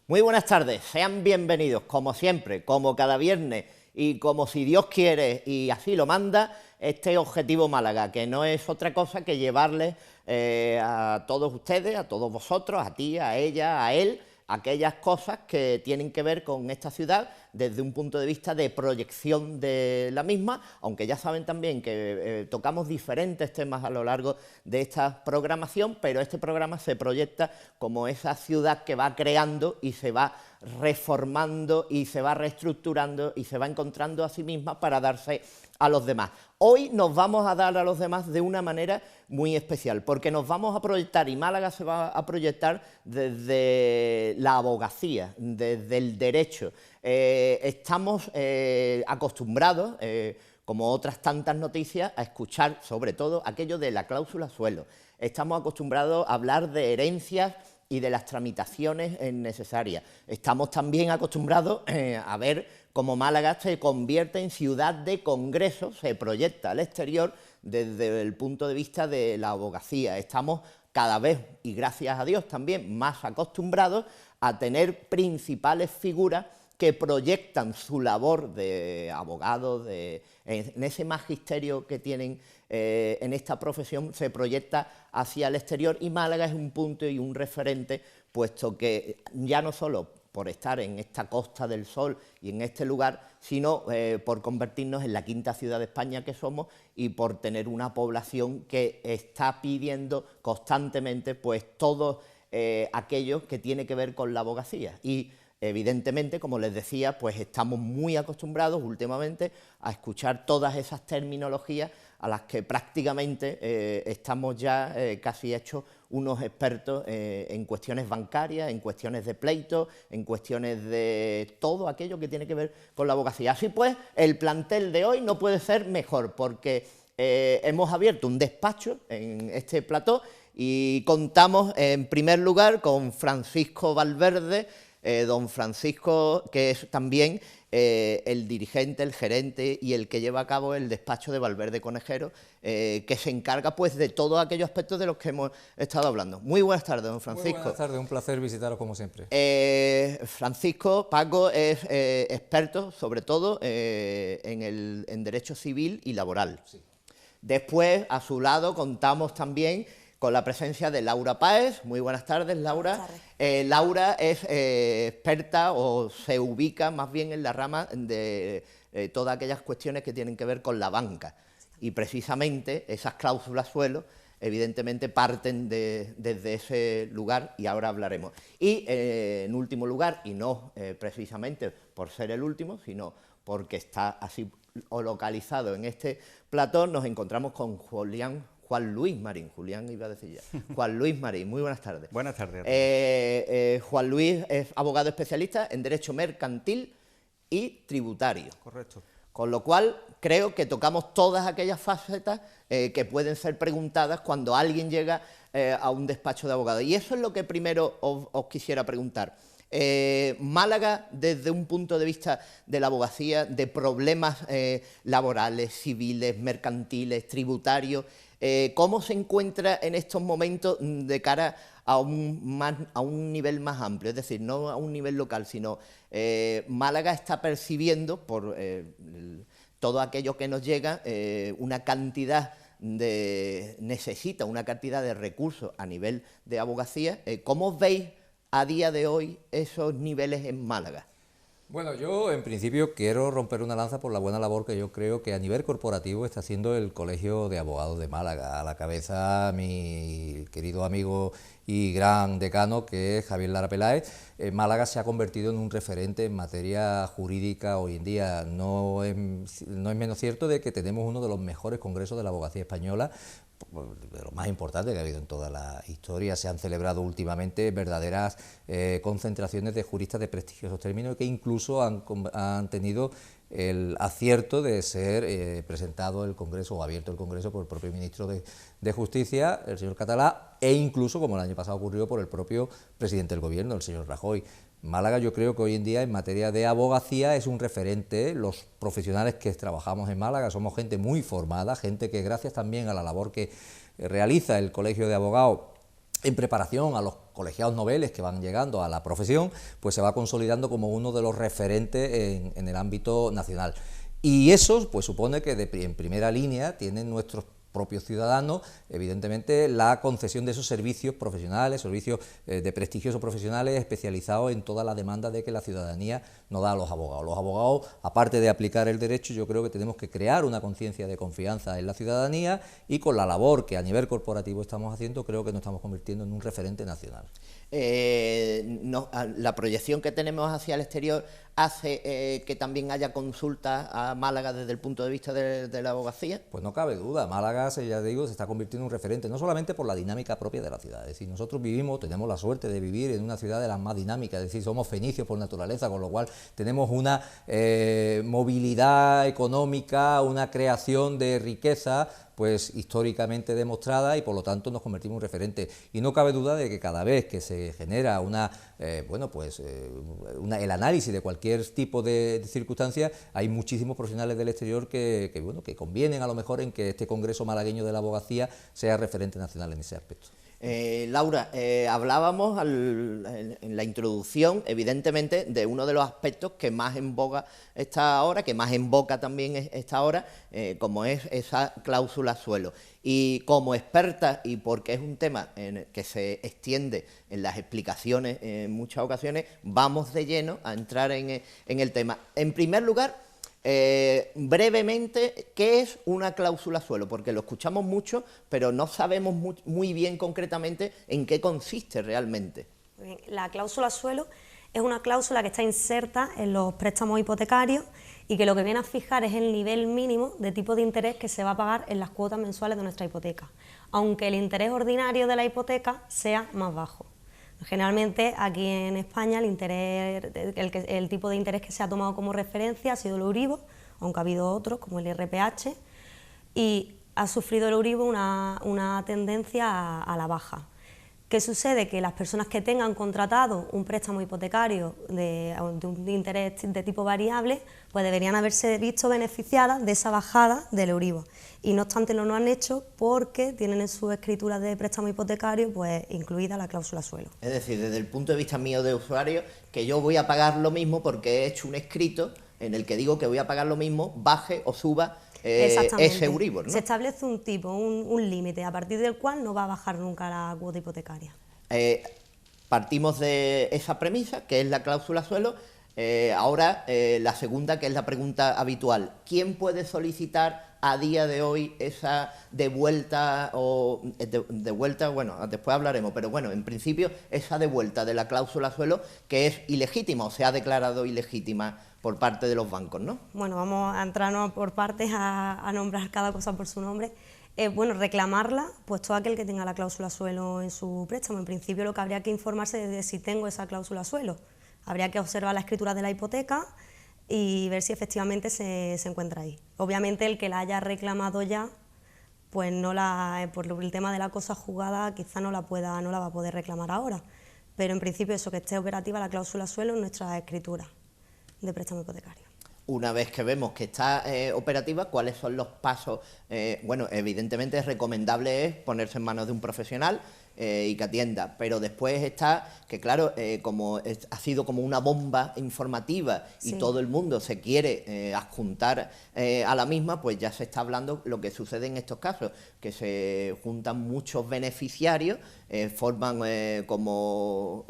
Muy buenas tardes, sean bienvenidos, como siempre, como cada viernes y como si Dios quiere y así lo manda, este Objetivo Málaga, que no es otra cosa que llevarles a todos ustedes, a todos vosotros, a ti, a ella, a él, aquellas cosas que tienen que ver con esta ciudad desde un punto de vista de proyección de la misma, aunque ya saben también que tocamos diferentes temas a lo largo de esta programación, pero este programa se proyecta como esa ciudad que va creando y se va reformando y se va reestructurando y se va encontrando a sí misma para darse a los demás. Hoy nos vamos a dar a los demás de una manera muy especial, porque nos vamos a proyectar, y Málaga se va a proyectar desde la abogacía, desde el derecho. Estamos acostumbrados, como otras tantas noticias, a escuchar sobre todo aquello de la cláusula suelo. Estamos acostumbrados a hablar de herencias y de las tramitaciones necesarias. Estamos también acostumbrados a ver cómo Málaga se convierte en ciudad de congreso, se proyecta al exterior desde el punto de vista de la abogacía. Estamos cada vez, y gracias a Dios también, más acostumbrados a tener principales figuras que proyectan su labor de abogados, en ese magisterio que tienen en esta profesión, se proyecta hacia el exterior, y Málaga es un punto y un referente, puesto que ya no solo por estar en esta Costa del Sol y en este lugar, sino por convertirnos en la quinta ciudad de España que somos y por tener una población que está pidiendo constantemente pues todo aquello que tiene que ver con la abogacía. Y evidentemente, como les decía, pues estamos muy acostumbrados últimamente a escuchar todas esas terminologías a las que prácticamente estamos ya casi hechos unos expertos en cuestiones bancarias, en cuestiones de pleito, en cuestiones de todo aquello que tiene que ver con la abogacía. Así pues, el plantel de hoy no puede ser mejor, porque hemos abierto un despacho en este plató y contamos en primer lugar con Francisco Valverde, don Francisco, que es también el dirigente, el gerente y el que lleva a cabo el despacho de Valverde Conejero, que se encarga pues de todos aquellos aspectos de los que hemos estado hablando. Muy buenas tardes, don Francisco. Muy buenas tardes, un placer visitaros como siempre. Francisco Paco es experto sobre todo en derecho civil y laboral. Sí. Después, a su lado, contamos también con la presencia de Laura Páez. Muy buenas tardes, Laura. Buenas tardes. Laura es experta, o se ubica más bien en la rama de todas aquellas cuestiones que tienen que ver con la banca. Y precisamente esas cláusulas suelo, evidentemente, parten desde ese lugar, y ahora hablaremos. Y en último lugar, y no precisamente por ser el último, sino porque está así localizado en este platón, nos encontramos con Juan Luis Marín. Julián iba a decir ya. Juan Luis Marín, muy buenas tardes. Buenas tardes. Juan Luis es abogado especialista en derecho mercantil y tributario. Correcto. Con lo cual, creo que tocamos todas aquellas facetas que pueden ser preguntadas cuando alguien llega a un despacho de abogados. Y eso es lo que primero os quisiera preguntar. Málaga, desde un punto de vista de la abogacía, de problemas laborales, civiles, mercantiles, tributarios, ¿cómo se encuentra en estos momentos de cara a un nivel más amplio? Es decir, no a un nivel local, sino Málaga está percibiendo, por todo aquello que nos llega, necesita una cantidad de recursos a nivel de abogacía. ¿Cómo veis a día de hoy esos niveles en Málaga? Bueno, yo en principio quiero romper una lanza por la buena labor que yo creo que a nivel corporativo está haciendo el Colegio de Abogados de Málaga. A la cabeza mi querido amigo y gran decano, que es Javier Lara Peláez. Málaga se ha convertido en un referente en materia jurídica hoy en día. No es menos cierto de que tenemos uno de los mejores congresos de la abogacía española, de lo más importante que ha habido en toda la historia. Se han celebrado últimamente verdaderas concentraciones de juristas de prestigiosos términos, que incluso han tenido el acierto de ser presentado el Congreso, o abierto el Congreso, por el propio ministro de Justicia, el señor Catalá, e incluso, como el año pasado ocurrió, por el propio presidente del Gobierno, el señor Rajoy. Málaga, yo creo que hoy en día en materia de abogacía es un referente. Los profesionales que trabajamos en Málaga somos gente muy formada, gente que gracias también a la labor que realiza el Colegio de Abogados en preparación a los colegiados noveles que van llegando a la profesión, pues se va consolidando como uno de los referentes en el ámbito nacional. Y eso pues supone que en primera línea tienen nuestros propios ciudadanos, evidentemente, la concesión de esos servicios profesionales, servicios de prestigiosos profesionales especializados en toda la demanda de que la ciudadanía nos da a los abogados. Los abogados, aparte de aplicar el derecho, yo creo que tenemos que crear una conciencia de confianza en la ciudadanía, y con la labor que a nivel corporativo estamos haciendo, creo que nos estamos convirtiendo en un referente nacional. La proyección que tenemos hacia el exterior hace que también haya consultas a Málaga desde el punto de vista de la abogacía. Pues no cabe duda, Málaga, ya digo, se está convirtiendo en un referente, no solamente por la dinámica propia de la ciudad, es decir, nosotros tenemos la suerte de vivir en una ciudad de las más dinámicas, es decir, somos fenicios por naturaleza, con lo cual tenemos una movilidad económica, una creación de riqueza, pues históricamente demostrada, y por lo tanto nos convertimos en un referente. Y no cabe duda de que cada vez que se genera el análisis de cualquier tipo de circunstancia, hay muchísimos profesionales del exterior que convienen a lo mejor en que este Congreso Malagueño de la Abogacía sea referente nacional en ese aspecto. Laura, hablábamos en la introducción, evidentemente, de uno de los aspectos que más en boga está ahora, que más en boca también está ahora, como es esa cláusula suelo. Y como experta, y porque es un tema que se extiende en las explicaciones en muchas ocasiones, vamos de lleno a entrar en el tema. En primer lugar, brevemente, ¿qué es una cláusula suelo? Porque lo escuchamos mucho, pero no sabemos muy bien concretamente en qué consiste realmente. La cláusula suelo es una cláusula que está inserta en los préstamos hipotecarios y que lo que viene a fijar es el nivel mínimo de tipo de interés que se va a pagar en las cuotas mensuales de nuestra hipoteca, aunque el interés ordinario de la hipoteca sea más bajo. Generalmente aquí en España el tipo de interés que se ha tomado como referencia ha sido el Euribor, aunque ha habido otros como el IRPH, y ha sufrido el Euribor una tendencia a la baja. ¿Qué sucede? Que las personas que tengan contratado un préstamo hipotecario de un interés de tipo variable, pues deberían haberse visto beneficiadas de esa bajada del Euribor. Y no obstante no lo han hecho porque tienen en sus escrituras de préstamo hipotecario pues incluida la cláusula suelo. Es decir, desde el punto de vista mío de usuario, que yo voy a pagar lo mismo porque he hecho un escrito en el que digo que voy a pagar lo mismo, baje o suba ese Euribor, ¿no? Se establece un tipo, un límite, a partir del cual no va a bajar nunca la cuota hipotecaria. Partimos de esa premisa, que es la cláusula suelo. Ahora, la segunda, que es la pregunta habitual. ¿Quién puede solicitar a día de hoy esa devuelta bueno, después hablaremos, pero bueno, en principio esa devuelta de la cláusula suelo, que es ilegítima o se ha declarado ilegítima por parte de los bancos, ¿no? Bueno, vamos a entrarnos por partes a nombrar cada cosa por su nombre. Bueno, reclamarla, pues todo aquel que tenga la cláusula suelo en su préstamo. En principio lo que habría que informarse es de si tengo esa cláusula suelo. Habría que observar la escritura de la hipoteca y ver si efectivamente se encuentra ahí. Obviamente el que la haya reclamado ya, pues por el tema de la cosa juzgada quizá no la va a poder reclamar ahora. Pero en principio eso, que esté operativa la cláusula suelo en nuestra escritura de préstamo hipotecario. Una vez que vemos que está operativa, ¿cuáles son los pasos? Bueno, evidentemente es recomendable ponerse en manos de un profesional y que atienda, pero después está que, claro, ha sido como una bomba informativa y sí, todo el mundo se quiere adjuntar a la misma, pues ya se está hablando lo que sucede en estos casos, que se juntan muchos beneficiarios, forman como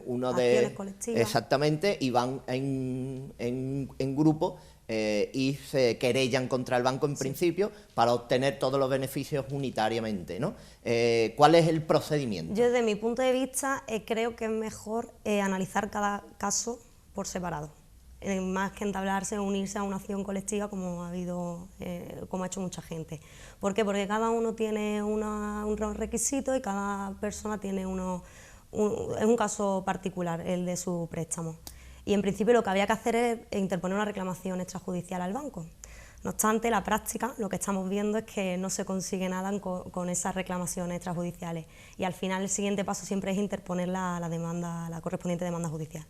uno de... Acciones colectivas. Exactamente, y van en grupo y se querellan contra el banco en principio para obtener todos los beneficios unitariamente, ¿no? ¿Cuál es el procedimiento? Yo desde mi punto de vista creo que es mejor analizar cada caso por separado, más que entablarse o unirse a una acción colectiva como ha hecho mucha gente. ¿Por qué? Porque cada uno tiene unos requisitos y cada persona tiene es un caso particular el de su préstamo. Y en principio lo que había que hacer es interponer una reclamación extrajudicial al banco. No obstante, la práctica, lo que estamos viendo es que no se consigue nada con esas reclamaciones extrajudiciales y al final el siguiente paso siempre es interponer la correspondiente demanda judicial.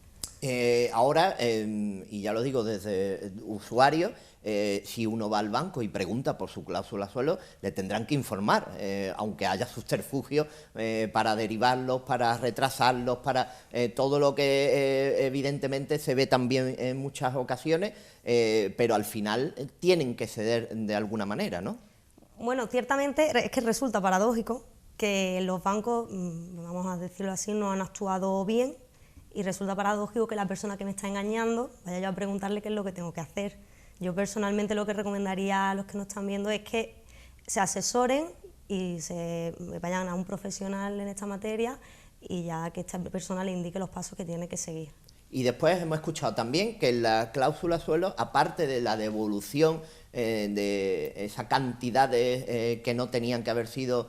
Ahora, y ya lo digo desde usuario, si uno va al banco y pregunta por su cláusula suelo, le tendrán que informar, aunque haya subterfugios para derivarlos, para retrasarlos, para todo lo que evidentemente se ve también en muchas ocasiones, pero al final tienen que ceder de alguna manera, ¿no? Bueno, ciertamente es que resulta paradójico que los bancos, vamos a decirlo así, no han actuado bien, y resulta paradójico que la persona que me está engañando vaya yo a preguntarle qué es lo que tengo que hacer. Yo personalmente lo que recomendaría a los que nos están viendo es que se asesoren y se vayan a un profesional en esta materia y ya que esta persona le indique los pasos que tiene que seguir. Y después hemos escuchado también que la cláusula suelo, aparte de la devolución de esas cantidades que no tenían que haber sido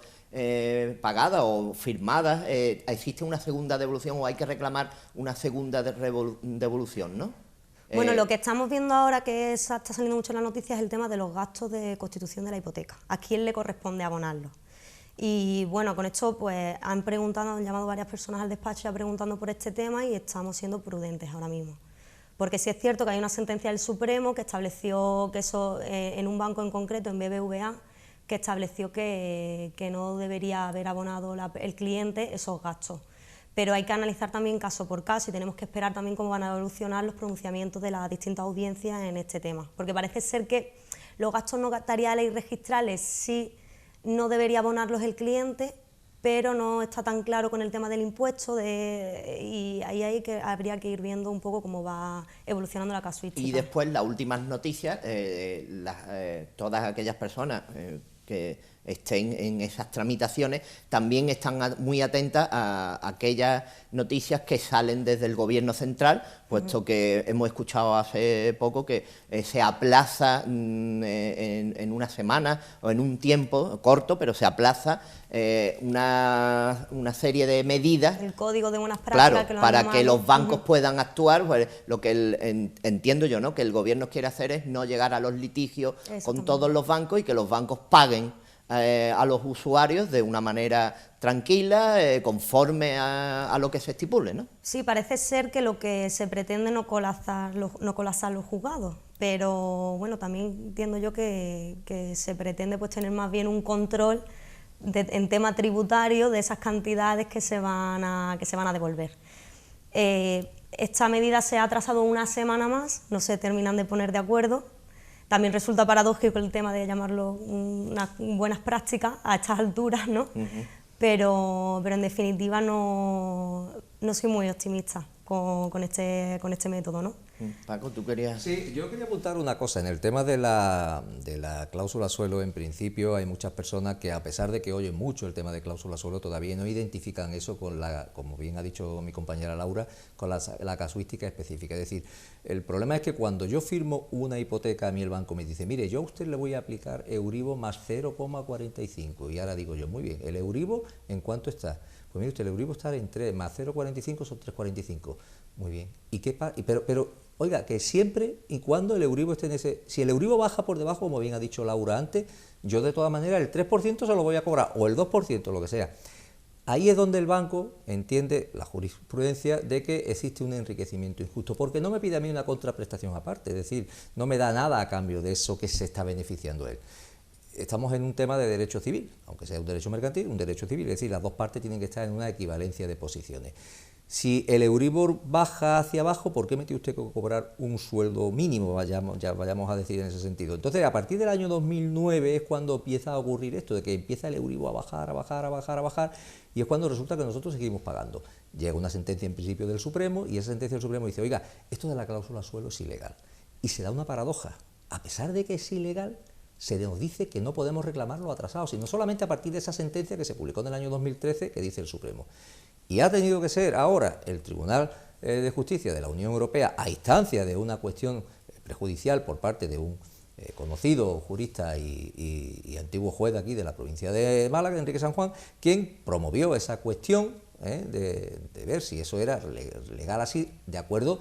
pagadas o firmadas, existe una segunda devolución o hay que reclamar una segunda devolución, ¿no? Bueno, lo que estamos viendo ahora que está saliendo mucho en las noticias es el tema de los gastos de constitución de la hipoteca. ¿A quién le corresponde abonarlos? Y bueno, con esto pues han llamado varias personas al despacho ya preguntando por este tema y estamos siendo prudentes ahora mismo. Porque sí es cierto que hay una sentencia del Supremo que estableció que eso, en un banco en concreto, en BBVA, que estableció que no debería haber abonado el cliente esos gastos. Pero hay que analizar también caso por caso y tenemos que esperar también cómo van a evolucionar los pronunciamientos de las distintas audiencias en este tema. Porque parece ser que los gastos notariales y registrales sí no debería abonarlos el cliente, pero no está tan claro con el tema del impuesto y ahí habría que ir viendo un poco cómo va evolucionando la casuística. Y después las últimas noticias, todas aquellas personas que estén en esas tramitaciones también están muy atentas a aquellas noticias que salen desde el Gobierno central, puesto que hemos escuchado hace poco que se aplaza en una semana o en un tiempo corto, pero se aplaza una serie de medidas. El Código de Buenas Prácticas. Claro, que lo para que los bancos puedan actuar, pues, lo que entiendo yo, ¿no?, que el Gobierno quiere hacer es no llegar a los litigios con todos los bancos y que los bancos paguen a los usuarios de una manera tranquila, conforme a lo que se estipule, ¿no? Sí, parece ser que lo que se pretende no colapsar los juzgados, pero bueno, también entiendo yo que se pretende pues tener más bien un control en tema tributario de esas cantidades que se van a devolver. Esta medida se ha atrasado una semana más, no se terminan de poner de acuerdo. También resulta paradójico el tema de llamarlo unas buenas prácticas a estas alturas, ¿no? Pero en definitiva no soy muy optimista con este método, ¿no? Paco, ¿tú querías...? Sí, yo quería apuntar una cosa. En el tema de la cláusula suelo, en principio hay muchas personas que, a pesar de que oyen mucho el tema de cláusula suelo, todavía no identifican eso con como bien ha dicho mi compañera Laura, con la casuística específica. Es decir, el problema es que cuando yo firmo una hipoteca, a mí el banco me dice, mire, yo a usted le voy a aplicar Euribor más 0,45. Y ahora digo yo, muy bien, ¿el Euribor en cuánto está? Pues mire usted, el Euribor está en 3, más 0,45 son 3,45. Muy bien. ¿Y qué pasa? Pero oiga, que siempre y cuando el Euribor esté en ese... Si el Euribor baja por debajo, como bien ha dicho Laura antes, yo de todas maneras el 3% se lo voy a cobrar, o el 2%, lo que sea. Ahí es donde el banco entiende la jurisprudencia de que existe un enriquecimiento injusto, porque no me pide a mí una contraprestación aparte, es decir, no me da nada a cambio de eso que se está beneficiando él. Estamos en un tema de derecho civil, aunque sea un derecho mercantil, un derecho civil, es decir, las dos partes tienen que estar en una equivalencia de posiciones. Si el Euribor baja hacia abajo, ¿por qué me tiene usted que cobrar un sueldo mínimo? Vayamos a decir en ese sentido. Entonces, a partir del año 2009 es cuando empieza a ocurrir esto, de que empieza el Euribor a bajar, y es cuando resulta que nosotros seguimos pagando. Llega una sentencia en principio del Supremo, y esa sentencia del Supremo dice, oiga, esto de la cláusula suelo es ilegal. Y se da una paradoja. A pesar de que es ilegal, se nos dice que no podemos reclamarlo atrasado, sino solamente a partir de esa sentencia que se publicó en el año 2013, que dice el Supremo. Y ha tenido que ser ahora el Tribunal de Justicia de la Unión Europea, a instancia de una cuestión prejudicial por parte de un conocido jurista y antiguo juez de aquí de la provincia de Málaga, Enrique San Juan, quien promovió esa cuestión de ver si eso era legal así, de acuerdo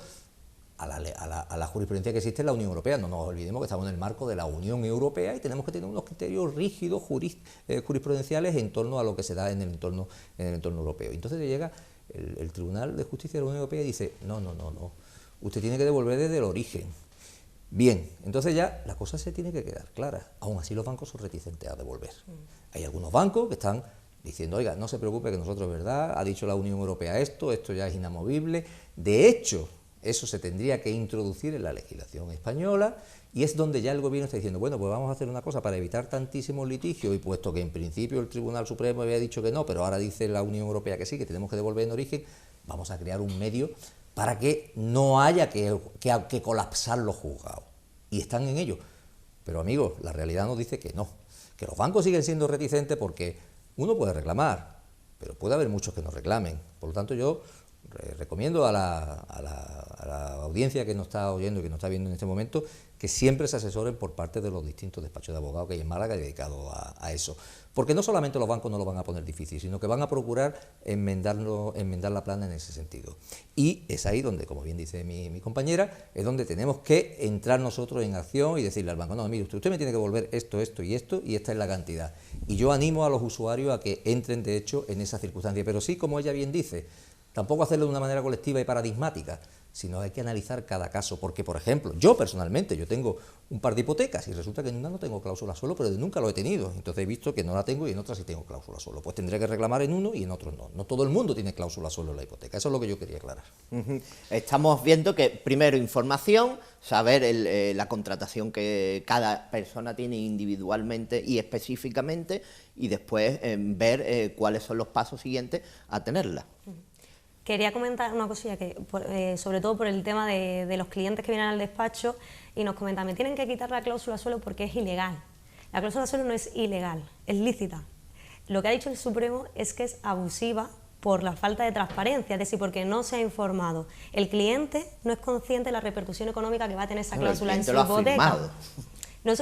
a la jurisprudencia que existe en la Unión Europea. No nos olvidemos que estamos en el marco de la Unión Europea y tenemos que tener unos criterios rígidos jurisprudenciales en torno a lo que se da en el entorno europeo. Entonces llega el Tribunal de Justicia de la Unión Europea dice, no, usted tiene que devolver desde el origen. Bien, entonces ya la cosa se tiene que quedar clara. Aún así los bancos son reticentes a devolver. Hay algunos bancos que están diciendo, oiga, no se preocupe que nosotros, ¿verdad?, ha dicho la Unión Europea esto ya es inamovible. De hecho, eso se tendría que introducir en la legislación española y es donde ya el gobierno está diciendo, bueno, pues vamos a hacer una cosa para evitar tantísimos litigios y puesto que en principio el Tribunal Supremo había dicho que no, pero ahora dice la Unión Europea que sí, que tenemos que devolver en origen, vamos a crear un medio para que no haya que colapsar los juzgados. Y están en ello. Pero amigos, la realidad nos dice que no, que los bancos siguen siendo reticentes porque uno puede reclamar, pero puede haber muchos que no reclamen. Por lo tanto, yo recomiendo a la audiencia que nos está oyendo y que nos está viendo en este momento que siempre se asesoren por parte de los distintos despachos de abogados que hay en Málaga dedicados a eso. Porque no solamente los bancos no lo van a poner difícil, sino que van a procurar enmendar la plana en ese sentido. Y es ahí donde, como bien dice mi compañera, es donde tenemos que entrar nosotros en acción y decirle al banco, no, mire, usted me tiene que devolver esto y esta es la cantidad. Y yo animo a los usuarios a que entren, de hecho, en esa circunstancia. Pero sí, como ella bien dice, tampoco hacerlo de una manera colectiva y paradigmática, sino hay que analizar cada caso, porque, por ejemplo, yo personalmente, yo tengo un par de hipotecas y resulta que en una no tengo cláusula suelo, pero nunca lo he tenido, entonces he visto que no la tengo y en otra sí tengo cláusula suelo, pues tendré que reclamar en uno y en otro no. No todo el mundo tiene cláusula suelo en la hipoteca, eso es lo que yo quería aclarar. Estamos viendo que primero información, saber la contratación que cada persona tiene individualmente y específicamente, y después ver cuáles son los pasos siguientes a tenerla. Quería comentar una cosilla, que sobre todo por el tema de los clientes que vienen al despacho y nos comentan, me tienen que quitar la cláusula suelo porque es ilegal. La cláusula suelo no es ilegal, es lícita. Lo que ha dicho el Supremo es que es abusiva por la falta de transparencia, es decir, porque no se ha informado. El cliente no es consciente de la repercusión económica que va a tener esa cláusula en su hipoteca.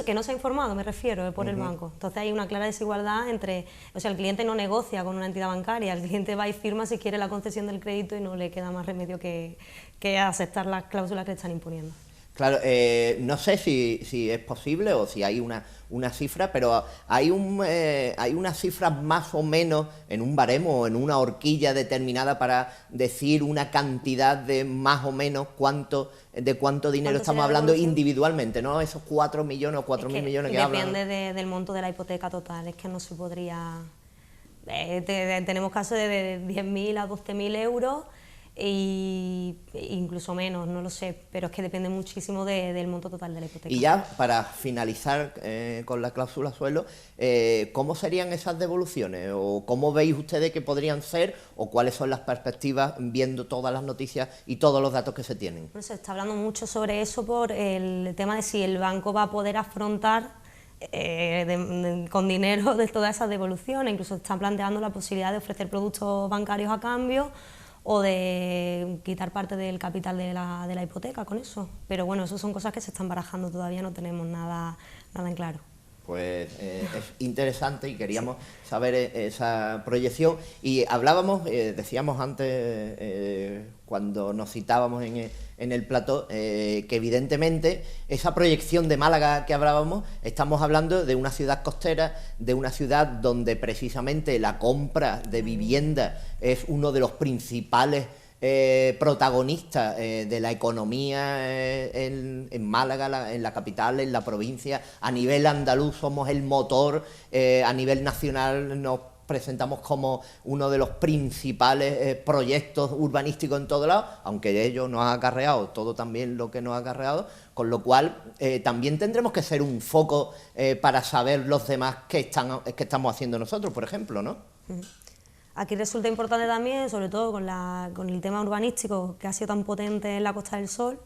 Que no se ha informado, me refiero, por el banco. Entonces hay una clara desigualdad entre... O sea, el cliente no negocia con una entidad bancaria, el cliente va y firma si quiere la concesión del crédito y no le queda más remedio que aceptar las cláusulas que le están imponiendo. Claro, no sé si es posible o si hay una cifra, pero hay unas cifras más o menos en un baremo o en una horquilla determinada para decir una cantidad de más o menos de cuánto dinero estamos hablando individualmente, ¿no? Esos 4 millones o 4.000 millones que hablan. Depende del monto de la hipoteca total, es que no se podría... tenemos casos de 10.000 a 12.000 euros, e incluso menos, no lo sé, pero es que depende muchísimo del monto total de la hipoteca. Y ya para finalizar con la cláusula suelo, ¿cómo serían esas devoluciones? ¿O cómo veis ustedes que podrían ser? ¿O cuáles son las perspectivas viendo todas las noticias y todos los datos que se tienen? Bueno, se está hablando mucho sobre eso por el tema de si el banco va a poder afrontar con dinero de todas esas devoluciones. Incluso están planteando la posibilidad de ofrecer productos bancarios a cambio o de quitar parte del capital de la hipoteca con eso. Pero bueno, eso son cosas que se están barajando, todavía no tenemos nada en claro. Pues es interesante y queríamos saber esa proyección. Y hablábamos, decíamos antes, cuando nos citábamos en el plató, que evidentemente esa proyección de Málaga que hablábamos, estamos hablando de una ciudad costera, de una ciudad donde precisamente la compra de vivienda es uno de los principales protagonistas de la economía en Málaga, en la capital, en la provincia. A nivel andaluz somos el motor, a nivel nacional nos presentamos como uno de los principales proyectos urbanísticos en todo lado, aunque de ello nos ha acarreado todo también lo que nos ha acarreado, con lo cual también tendremos que ser un foco para saber los demás qué estamos haciendo nosotros, por ejemplo, ¿no? Aquí resulta importante también, sobre todo con el tema urbanístico que ha sido tan potente en la Costa del Sol,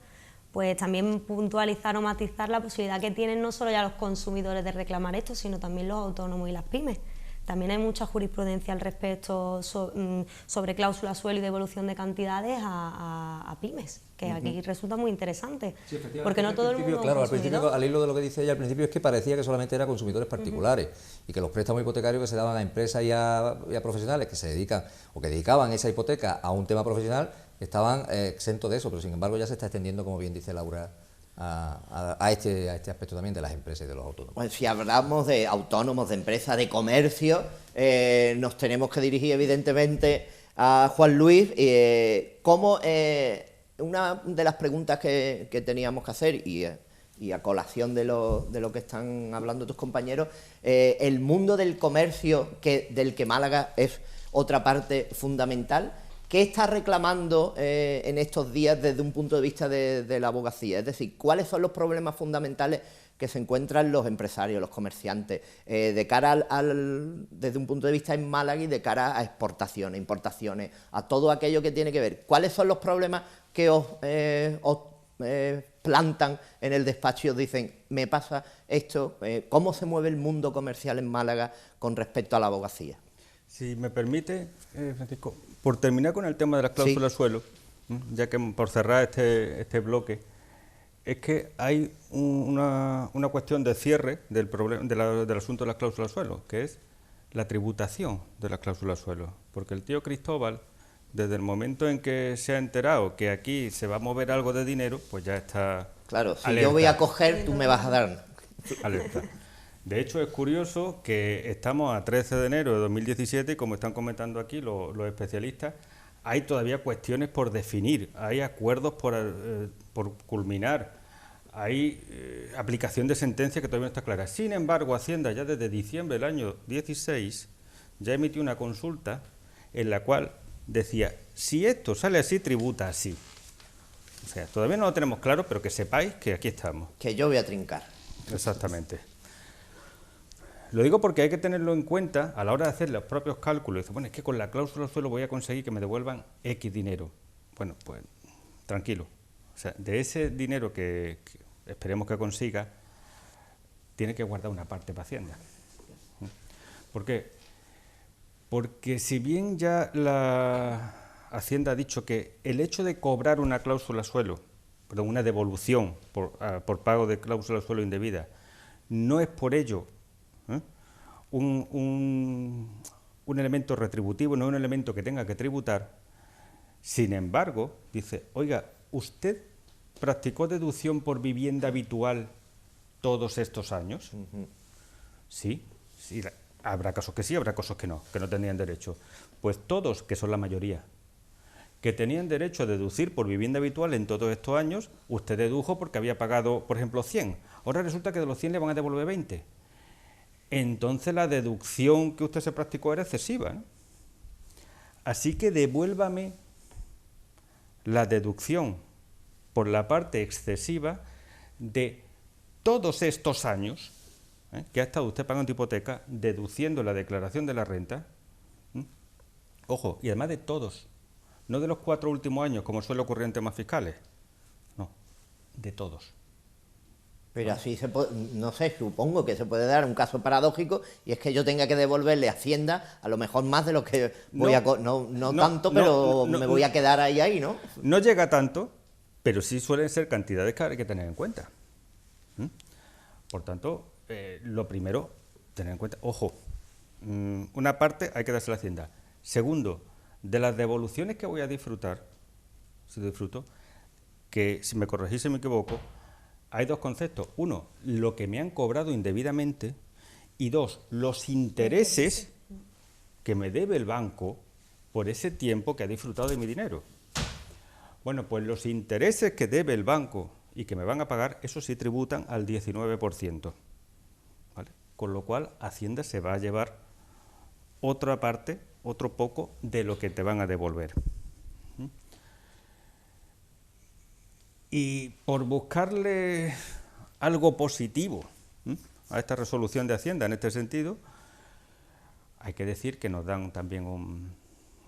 pues también puntualizar o matizar la posibilidad que tienen no solo ya los consumidores de reclamar esto, sino también los autónomos y las pymes. También hay mucha jurisprudencia al respecto sobre cláusula suelo y devolución de cantidades a pymes, que aquí resulta muy interesante. Sí, porque no todo el mundo... Claro, al principio, al hilo de lo que dice ella, al principio es que parecía que solamente eran consumidores particulares y que los préstamos hipotecarios que se daban a empresas y a profesionales que se dedican o que dedicaban esa hipoteca a un tema profesional estaban exentos de eso, pero sin embargo ya se está extendiendo, como bien dice Laura, a este aspecto también de las empresas y de los autónomos. Pues si hablamos de autónomos, de empresas, de comercio, nos tenemos que dirigir evidentemente a Juan Luis, ¿cómo, una de las preguntas que teníamos que hacer, y a colación de lo que están hablando tus compañeros, el mundo del comercio, del que Málaga es otra parte fundamental, ¿qué está reclamando en estos días desde un punto de vista de la abogacía? Es decir, ¿cuáles son los problemas fundamentales que se encuentran los empresarios, los comerciantes, de cara desde un punto de vista en Málaga y de cara a exportaciones, importaciones, a todo aquello que tiene que ver? ¿Cuáles son los problemas que os plantan en el despacho y os dicen, me pasa esto? ¿Cómo se mueve el mundo comercial en Málaga con respecto a la abogacía? Si me permite, Francisco, por terminar con el tema de las cláusulas suelo, ya que por cerrar este bloque, es que hay una cuestión de cierre del asunto de las cláusulas suelo, que es la tributación de las cláusulas suelo. Porque el tío Cristóbal, desde el momento en que se ha enterado que aquí se va a mover algo de dinero, pues ya está claro, si alerta. yo voy a coger, tú me vas a dar. Alerta. De hecho, es curioso que estamos a 13 de enero de 2017 y, como están comentando aquí los especialistas, hay todavía cuestiones por definir, hay acuerdos por culminar, hay aplicación de sentencia que todavía no está clara. Sin embargo, Hacienda ya desde diciembre del año 16 ya emitió una consulta en la cual decía, si esto sale así, tributa así. O sea, todavía no lo tenemos claro, pero que sepáis que aquí estamos. Que yo voy a trincar. Exactamente. Lo digo porque hay que tenerlo en cuenta a la hora de hacer los propios cálculos. Dice, bueno, es que con la cláusula suelo voy a conseguir que me devuelvan X dinero. Bueno, pues tranquilo. O sea, de ese dinero que esperemos que consiga, tiene que guardar una parte para Hacienda. ¿Por qué? Porque si bien ya la Hacienda ha dicho que el hecho de cobrar una cláusula suelo, perdón, una devolución por pago de cláusula suelo indebida, no es por ello un elemento retributivo, no es un elemento que tenga que tributar. Sin embargo, dice, oiga, ¿usted practicó deducción por vivienda habitual todos estos años? Sí, habrá casos que sí, habrá casos que no tenían derecho. Pues todos, que son la mayoría, que tenían derecho a deducir por vivienda habitual en todos estos años, usted dedujo porque había pagado, por ejemplo, 100. Ahora resulta que de los 100 le van a devolver 20. Entonces la deducción que usted se practicó era excesiva, ¿no? Así que devuélvame la deducción por la parte excesiva de todos estos años que ha estado usted pagando hipoteca, deduciendo la declaración de la renta. Ojo, y además de todos, no de los 4 últimos años, como suele ocurrir en temas fiscales, no, de todos. Pero así se puede, no sé, supongo que se puede dar un caso paradójico, y es que yo tenga que devolverle a Hacienda a lo mejor más de lo que voy no tanto, pero me voy a quedar ahí, ¿no? No llega tanto, pero sí suelen ser cantidades que hay que tener en cuenta. Por tanto, lo primero, tener en cuenta, ojo, una parte hay que darse a la Hacienda. Segundo, de las devoluciones que voy a disfrutar, si disfruto, que si me corregís si me equivoco, hay dos conceptos. Uno, lo que me han cobrado indebidamente, y dos, los intereses que me debe el banco por ese tiempo que ha disfrutado de mi dinero. Bueno, pues los intereses que debe el banco y que me van a pagar, eso sí tributan al 19%. ¿Vale? Con lo cual, Hacienda se va a llevar otra parte, otro poco de lo que te van a devolver. Y por buscarle algo positivo a esta resolución de Hacienda en este sentido, hay que decir que nos dan también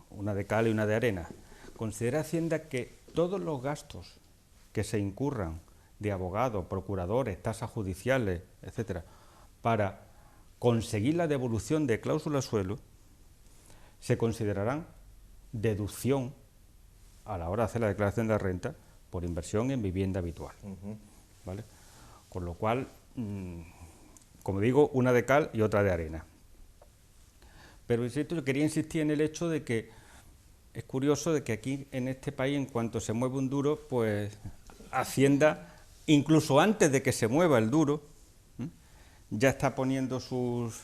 una de cal y una de arena. Considera Hacienda que todos los gastos que se incurran de abogados, procuradores, tasas judiciales, etcétera, para conseguir la devolución de cláusulas suelo, se considerarán deducción a la hora de hacer la declaración de la renta por inversión en vivienda habitual. ¿Vale? Con lo cual, como digo, una de cal y otra de arena. Pero insisto, yo quería insistir en el hecho de que es curioso de que aquí en este país, en cuanto se mueve un duro, pues Hacienda, incluso antes de que se mueva el duro, ya está poniendo sus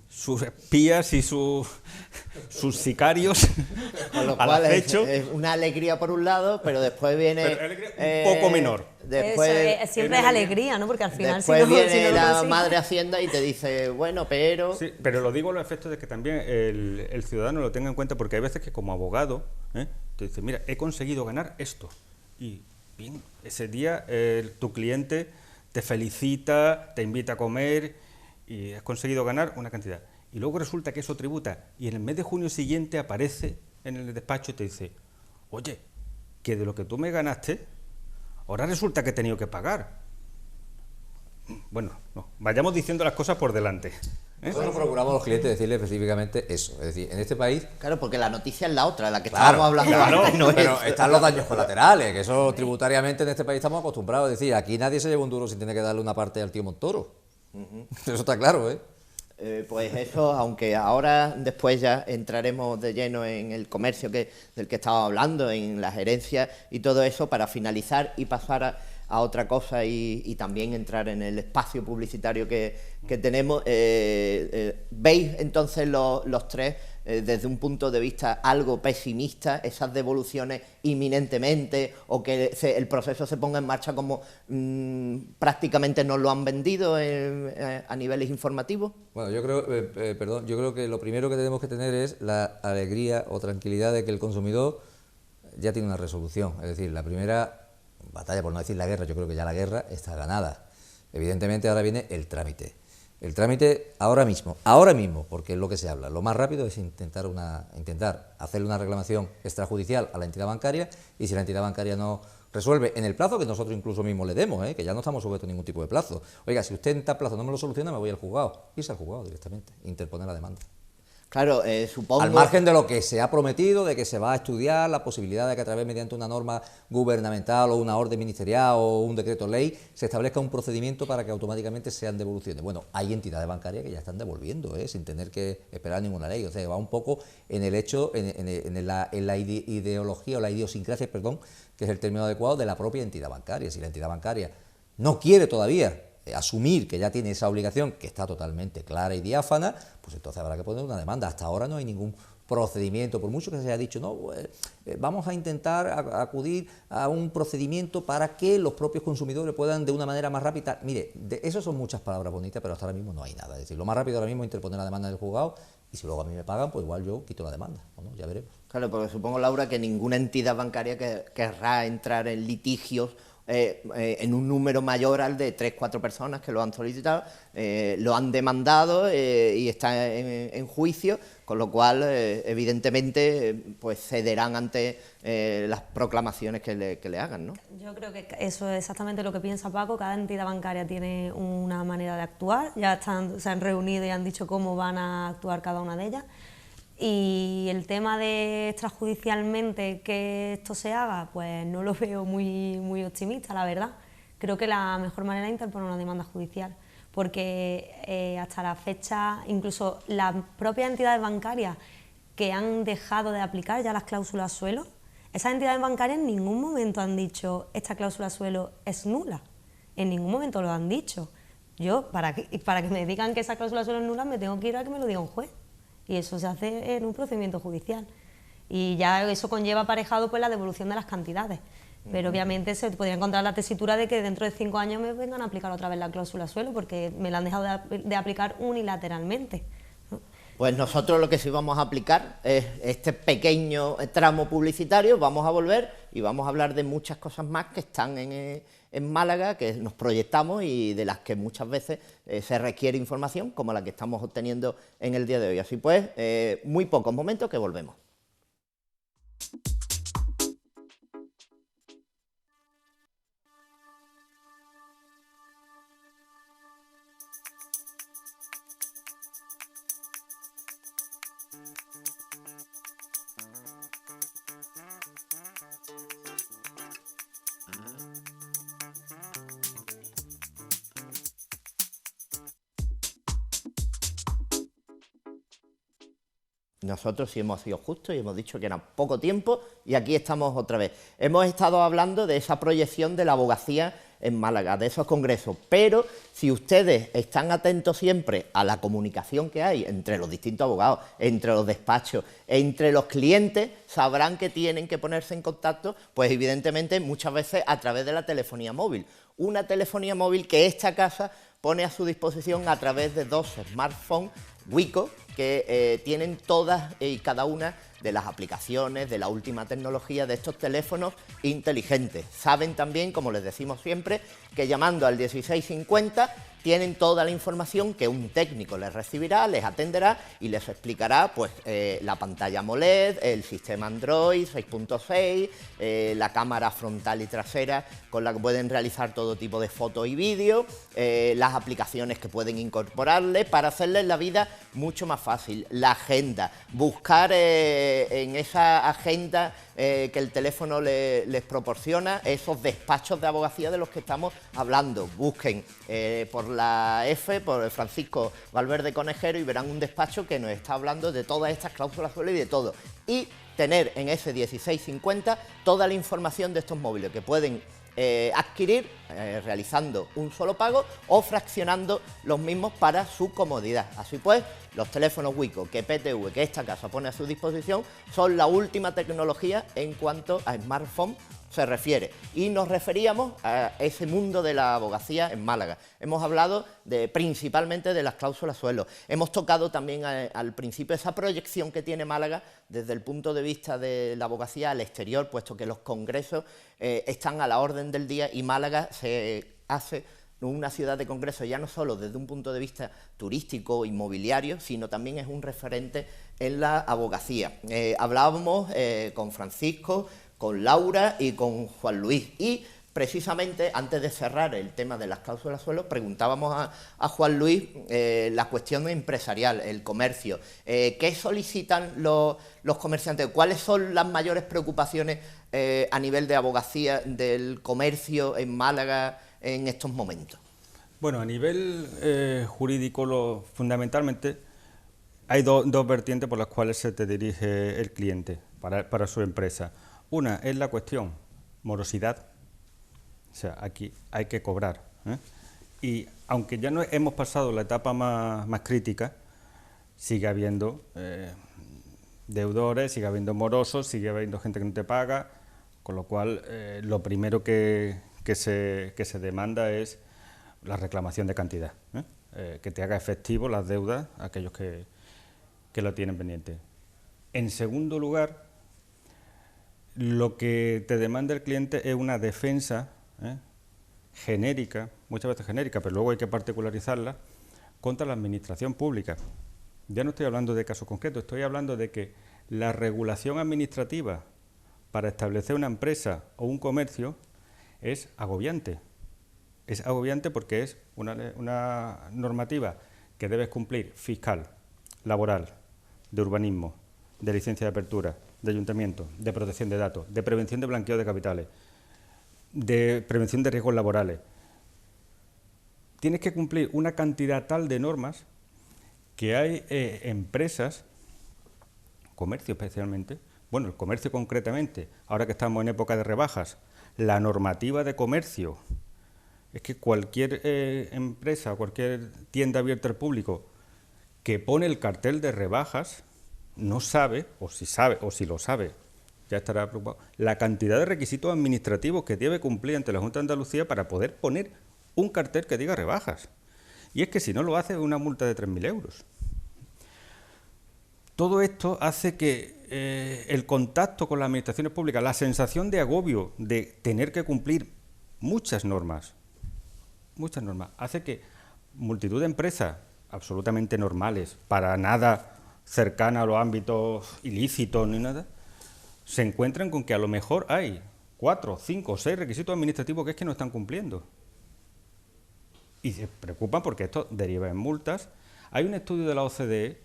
sus espías y sus sicarios Con lo al cual acecho. es una alegría por un lado, pero después viene... Pero alegría un poco menor. Después, Eso siempre es alegría, ¿no? Porque al final después viene si no lo la consigues- madre Hacienda y te dice, bueno, pero... Sí, pero lo digo a los efectos de que también el ciudadano lo tenga en cuenta, porque hay veces que como abogado te dice, mira, he conseguido ganar esto. Y bien, ese día tu cliente te felicita, te invita a comer y has conseguido ganar una cantidad. Y luego resulta que eso tributa y en el mes de junio siguiente aparece en el despacho y te dice, oye, que de lo que tú me ganaste, ahora resulta que he tenido que pagar. Bueno, no, vayamos diciendo las cosas por delante. Nosotros procuramos a los clientes decirles específicamente eso. Es decir, en este país, Claro, porque la noticia es la otra, la que claro, estábamos hablando claro, antes, no es... pero están los daños colaterales, que eso tributariamente en este país estamos acostumbrados. Es decir, aquí nadie se lleva un duro sin tener que darle una parte al tío Montoro. Eso está claro, ¿eh? Pues eso, aunque ahora después ya entraremos de lleno en el comercio del que estaba hablando, en la gerencia y todo eso, para finalizar y pasar a otra cosa y también entrar en el espacio publicitario que tenemos. ¿Veis entonces los tres desde un punto de vista algo pesimista esas devoluciones inminentemente o que el proceso se ponga en marcha como prácticamente nos lo han vendido a niveles informativos? Bueno, yo creo, yo creo que lo primero que tenemos que tener es la alegría o tranquilidad de que el consumidor ya tiene una resolución. Es decir, la primera batalla, por no decir la guerra, yo creo que ya la guerra está ganada. Evidentemente ahora viene el trámite. El trámite ahora mismo, porque es lo que se habla. Lo más rápido es intentar hacerle una reclamación extrajudicial a la entidad bancaria y si la entidad bancaria no resuelve en el plazo que nosotros incluso mismos le demos, que ya no estamos sujetos a ningún tipo de plazo. Oiga, si usted en tal plazo no me lo soluciona, me voy al juzgado. Irse al juzgado directamente, interponer la demanda. Claro, supongo... Al margen de lo que se ha prometido, de que se va a estudiar la posibilidad de que a través mediante una norma gubernamental o una orden ministerial o un decreto ley se establezca un procedimiento para que automáticamente sean devoluciones. Bueno, hay entidades bancarias que ya están devolviendo, sin tener que esperar ninguna ley. O sea, va un poco en el hecho, en la ideología o la idiosincrasia, perdón, que es el término adecuado, de la propia entidad bancaria. Si la entidad bancaria no quiere todavía asumir que ya tiene esa obligación, que está totalmente clara y diáfana, pues entonces habrá que poner una demanda. Hasta ahora no hay ningún procedimiento, por mucho que se haya dicho, no, vamos a intentar acudir a un procedimiento para que los propios consumidores puedan de una manera más rápida. Mire, eso son muchas palabras bonitas, pero hasta ahora mismo no hay nada. Es decir, lo más rápido ahora mismo es interponer la demanda en el juzgado y si luego a mí me pagan, pues igual yo quito la demanda, ¿o no? Ya veremos. Claro, porque supongo, Laura, que ninguna entidad bancaria querrá entrar en litigios en un número mayor al de 3-4 personas que lo han solicitado, lo han demandado y está en juicio, con lo cual, evidentemente, pues cederán ante las proclamaciones que le hagan, ¿no? Yo creo que eso es exactamente lo que piensa Paco. Cada entidad bancaria tiene una manera de actuar, ya se han reunido y han dicho cómo van a actuar cada una de ellas. Y el tema de extrajudicialmente que esto se haga, pues no lo veo muy optimista, la verdad. Creo que la mejor manera es interponer una demanda judicial, porque hasta la fecha, incluso las propias entidades bancarias que han dejado de aplicar ya las cláusulas suelo, esas entidades bancarias en ningún momento han dicho esta cláusula suelo es nula, en ningún momento lo han dicho. Yo, para que me digan que esa cláusula suelo es nula, me tengo que ir a que me lo diga un juez. Y eso se hace en un procedimiento judicial. Y ya eso conlleva aparejado pues la devolución de las cantidades. Pero obviamente se podría encontrar la tesitura de que dentro de 5 años me vengan a aplicar otra vez la cláusula suelo porque me la han dejado de aplicar unilateralmente, ¿no? Pues nosotros lo que sí vamos a aplicar es este pequeño tramo publicitario, vamos a volver y vamos a hablar de muchas cosas más que están en Málaga, que nos proyectamos y de las que muchas veces se requiere información, como la que estamos obteniendo en el día de hoy. Así pues, muy pocos momentos que volvemos. Nosotros sí hemos sido justos y hemos dicho que era poco tiempo y aquí estamos otra vez. Hemos estado hablando de esa proyección de la abogacía en Málaga, de esos congresos, pero si ustedes están atentos siempre a la comunicación que hay entre los distintos abogados, entre los despachos, entre los clientes, sabrán que tienen que ponerse en contacto, pues evidentemente muchas veces a través de la telefonía móvil. Una telefonía móvil que esta casa pone a su disposición a través de 2 smartphones Wico que tienen todas y cada una de las aplicaciones, de la última tecnología de estos teléfonos inteligentes. Saben también, como les decimos siempre, que llamando al 1650 tienen toda la información que un técnico les recibirá, les atenderá y les explicará pues, la pantalla AMOLED, el sistema Android 6.6, la cámara frontal y trasera con la que pueden realizar todo tipo de fotos y vídeos, las aplicaciones que pueden incorporarle para hacerles la vida mucho más fácil. La agenda, buscar en esa agenda que el teléfono les proporciona esos despachos de abogacía de los que estamos hablando. Busquen por la F, por Francisco Valverde Conejero, y verán un despacho que nos está hablando de todas estas cláusulas suelo y de todo. Y tener en ese 1650 toda la información de estos móviles que pueden adquirir realizando un solo pago o fraccionando los mismos para su comodidad. Así pues, los teléfonos Wico que PTV, que esta casa pone a su disposición, son la última tecnología en cuanto a smartphone se refiere. Y nos referíamos a ese mundo de la abogacía en Málaga. Hemos hablado principalmente de las cláusulas suelo. Hemos tocado también al principio esa proyección que tiene Málaga desde el punto de vista de la abogacía al exterior, puesto que los congresos están a la orden del día y Málaga se hace una ciudad de congresos ya no solo desde un punto de vista turístico, inmobiliario, sino también es un referente en la abogacía. Hablábamos con Francisco, con Laura y con Juan Luis, y precisamente antes de cerrar el tema de las cláusulas suelo, preguntábamos a Juan Luis la cuestión empresarial, el comercio. ¿Qué solicitan los comerciantes? ¿Cuáles son las mayores preocupaciones a nivel de abogacía del comercio en Málaga en estos momentos? Bueno, a nivel jurídico, fundamentalmente, hay dos vertientes por las cuales se te dirige el cliente para su empresa. Una es la cuestión morosidad, o sea, aquí hay que cobrar, ¿eh? Y aunque ya no hemos pasado la etapa más crítica, sigue habiendo deudores, sigue habiendo morosos, sigue habiendo gente que no te paga, con lo cual lo primero que se demanda es la reclamación de cantidad, que te haga efectivo las deudas a aquellos que lo tienen pendiente. En segundo lugar, lo que te demanda el cliente es una defensa genérica, muchas veces genérica, pero luego hay que particularizarla, contra la administración pública. Ya no estoy hablando de casos concretos, estoy hablando de que la regulación administrativa para establecer una empresa o un comercio es agobiante. Es agobiante porque es una normativa que debes cumplir fiscal, laboral, de urbanismo, de licencia de apertura, de ayuntamiento, de protección de datos, de prevención de blanqueo de capitales, de prevención de riesgos laborales. Tienes que cumplir una cantidad tal de normas que hay empresas, comercio especialmente, bueno, el comercio concretamente, ahora que estamos en época de rebajas, la normativa de comercio, es que cualquier empresa, cualquier tienda abierta al público que pone el cartel de rebajas, no sabe, o si lo sabe, ya estará preocupado, la cantidad de requisitos administrativos que debe cumplir ante la Junta de Andalucía para poder poner un cartel que diga rebajas. Y es que si no lo hace, es una multa de 3.000 euros. Todo esto hace que el contacto con las administraciones públicas, la sensación de agobio de tener que cumplir muchas normas, hace que multitud de empresas absolutamente normales, para nada cercana a los ámbitos ilícitos ni nada, se encuentran con que a lo mejor hay 4, 5 o 6 requisitos administrativos que es que no están cumpliendo. Y se preocupan porque esto deriva en multas. Hay un estudio de la OCDE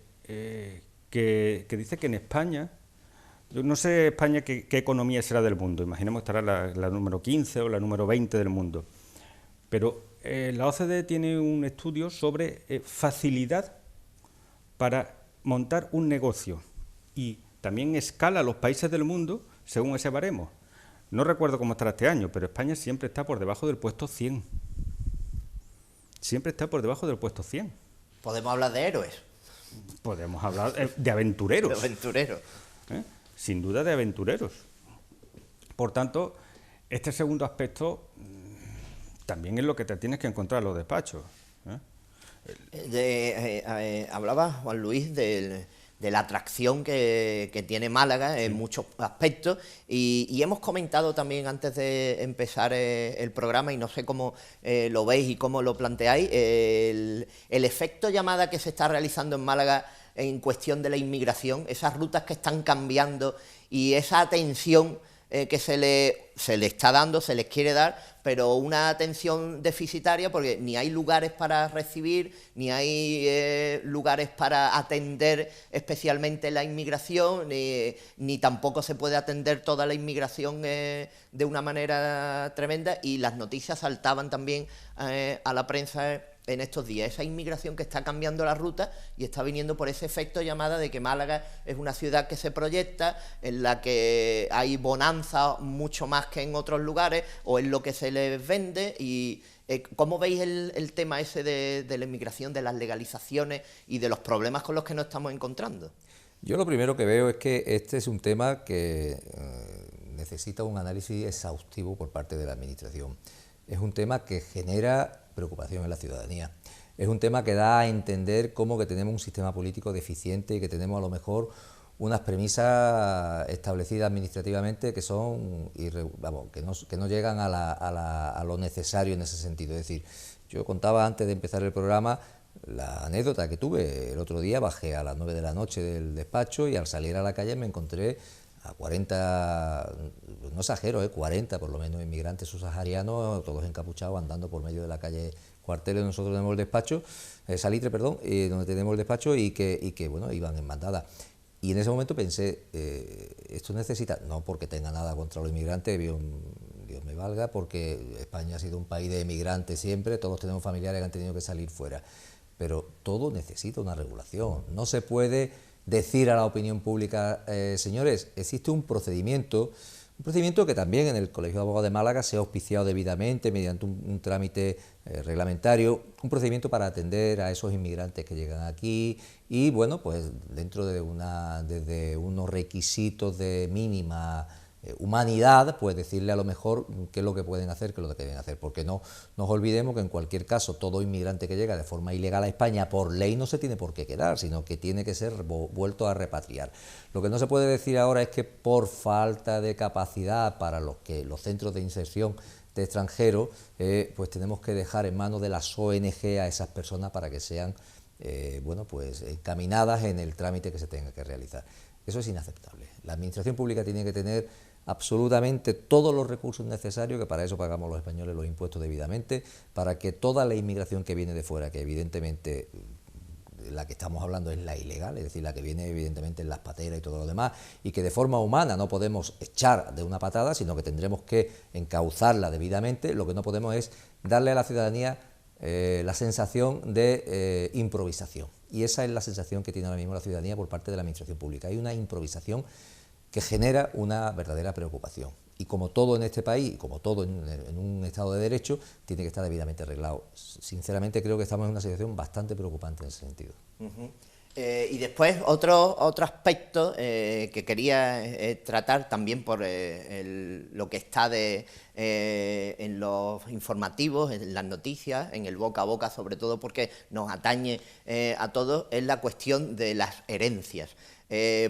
que dice que en España, yo no sé España qué economía será del mundo, imaginemos estará la número 15 o la número 20 del mundo, pero la OCDE tiene un estudio sobre facilidad para montar un negocio y también escala los países del mundo según ese baremo. no recuerdo cómo estará este año, pero España siempre está por debajo del puesto 100. Siempre está por debajo del puesto 100. Podemos hablar de héroes. Podemos hablar de aventureros. De aventureros. Sin duda de aventureros. Por tanto, este segundo aspecto también es lo que te tienes que encontrar en los despachos. Hablaba Juan Luis de la atracción que tiene Málaga en muchos aspectos y hemos comentado también antes de empezar el programa, y no sé cómo lo veis y cómo lo planteáis, el efecto llamada que se está realizando en Málaga en cuestión de la inmigración, esas rutas que están cambiando y esa atención que se le está dando, se les quiere dar, pero una atención deficitaria porque ni hay lugares para recibir, ni hay lugares para atender especialmente la inmigración, ni tampoco se puede atender toda la inmigración de una manera tremenda, y las noticias saltaban también a la prensa en estos días, esa inmigración que está cambiando la ruta y está viniendo por ese efecto llamada de que Málaga es una ciudad que se proyecta, en la que hay bonanza mucho más que en otros lugares, o en lo que se les vende. Y ¿cómo veis el tema ese de la inmigración, de las legalizaciones y de los problemas con los que nos estamos encontrando? Yo lo primero que veo es que este es un tema que necesita un análisis exhaustivo por parte de la Administración. Es un tema que genera preocupación en la ciudadanía. Es un tema que da a entender cómo que tenemos un sistema político deficiente y que tenemos a lo mejor unas premisas establecidas administrativamente que son, que no llegan a lo necesario en ese sentido. Es decir, yo contaba antes de empezar el programa la anécdota que tuve. El otro día bajé a las 9 de la noche del despacho y al salir a la calle me encontré a 40, no exagero, 40 por lo menos inmigrantes subsaharianos, todos encapuchados, andando por medio de la calle Cuarteles, donde nosotros tenemos el despacho, Salitre, perdón, donde tenemos el despacho, y que bueno, iban en bandada. Y en ese momento pensé, esto necesita, no porque tenga nada contra los inmigrantes, Dios me valga, porque España ha sido un país de emigrantes siempre, todos tenemos familiares que han tenido que salir fuera, pero todo necesita una regulación. No se puede decir a la opinión pública, señores, existe un procedimiento que también en el Colegio de Abogados de Málaga se ha auspiciado debidamente mediante un trámite reglamentario, un procedimiento para atender a esos inmigrantes que llegan aquí y, bueno, pues dentro de desde unos requisitos de mínima humanidad, pues decirle a lo mejor qué es lo que pueden hacer, qué es lo que deben hacer, porque no nos olvidemos que en cualquier caso todo inmigrante que llega de forma ilegal a España por ley no se tiene por qué quedar, sino que tiene que ser vuelto a repatriar. Lo que no se puede decir ahora es que por falta de capacidad para los centros de inserción de extranjeros, pues tenemos que dejar en manos de las ONG a esas personas para que sean bueno, pues encaminadas en el trámite que se tenga que realizar. Eso es inaceptable. La Administración Pública tiene que tener absolutamente todos los recursos necesarios, que para eso pagamos los españoles los impuestos debidamente, para que toda la inmigración que viene de fuera, que evidentemente la que estamos hablando es la ilegal, es decir, la que viene evidentemente en las pateras y todo lo demás, y que de forma humana no podemos echar de una patada, sino que tendremos que encauzarla debidamente. Lo que no podemos es darle a la ciudadanía la sensación de improvisación, y esa es la sensación que tiene ahora mismo la ciudadanía por parte de la Administración Pública. Hay una improvisación que genera una verdadera preocupación, y como todo en este país, como todo en un Estado de Derecho, tiene que estar debidamente arreglado. Sinceramente creo que estamos en una situación bastante preocupante en ese sentido. Y después otro aspecto que quería tratar también por lo que está en los informativos, en las noticias, en el boca a boca, sobre todo porque nos atañe a todos, es la cuestión de las herencias.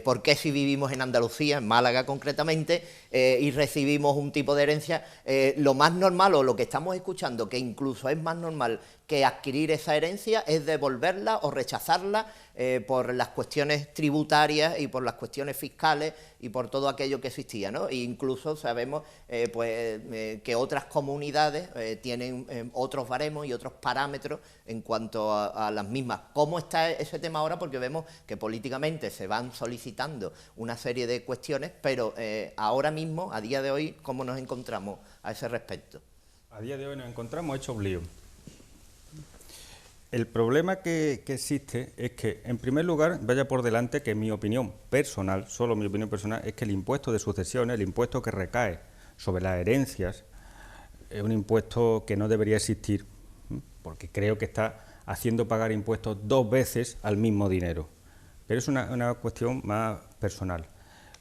¿Por qué si vivimos en Andalucía, en Málaga concretamente, y recibimos un tipo de herencia, lo más normal, o lo que estamos escuchando, que incluso es más normal que adquirir esa herencia, es devolverla o rechazarla por las cuestiones tributarias y por las cuestiones fiscales y por todo aquello que existía, ¿no? E incluso sabemos que otras comunidades tienen otros baremos y otros parámetros en cuanto a las mismas. ¿Cómo está ese tema ahora? Porque vemos que políticamente se van solicitando una serie de cuestiones, pero ahora mismo, a día de hoy, ¿cómo nos encontramos a ese respecto? A día de hoy nos encontramos hechos lío. El problema que existe es que, en primer lugar, vaya por delante que mi opinión personal, solo mi opinión personal, es que el impuesto de sucesiones, el impuesto que recae sobre las herencias, es un impuesto que no debería existir, porque creo que está haciendo pagar impuestos 2 veces al mismo dinero. Pero es una cuestión más personal.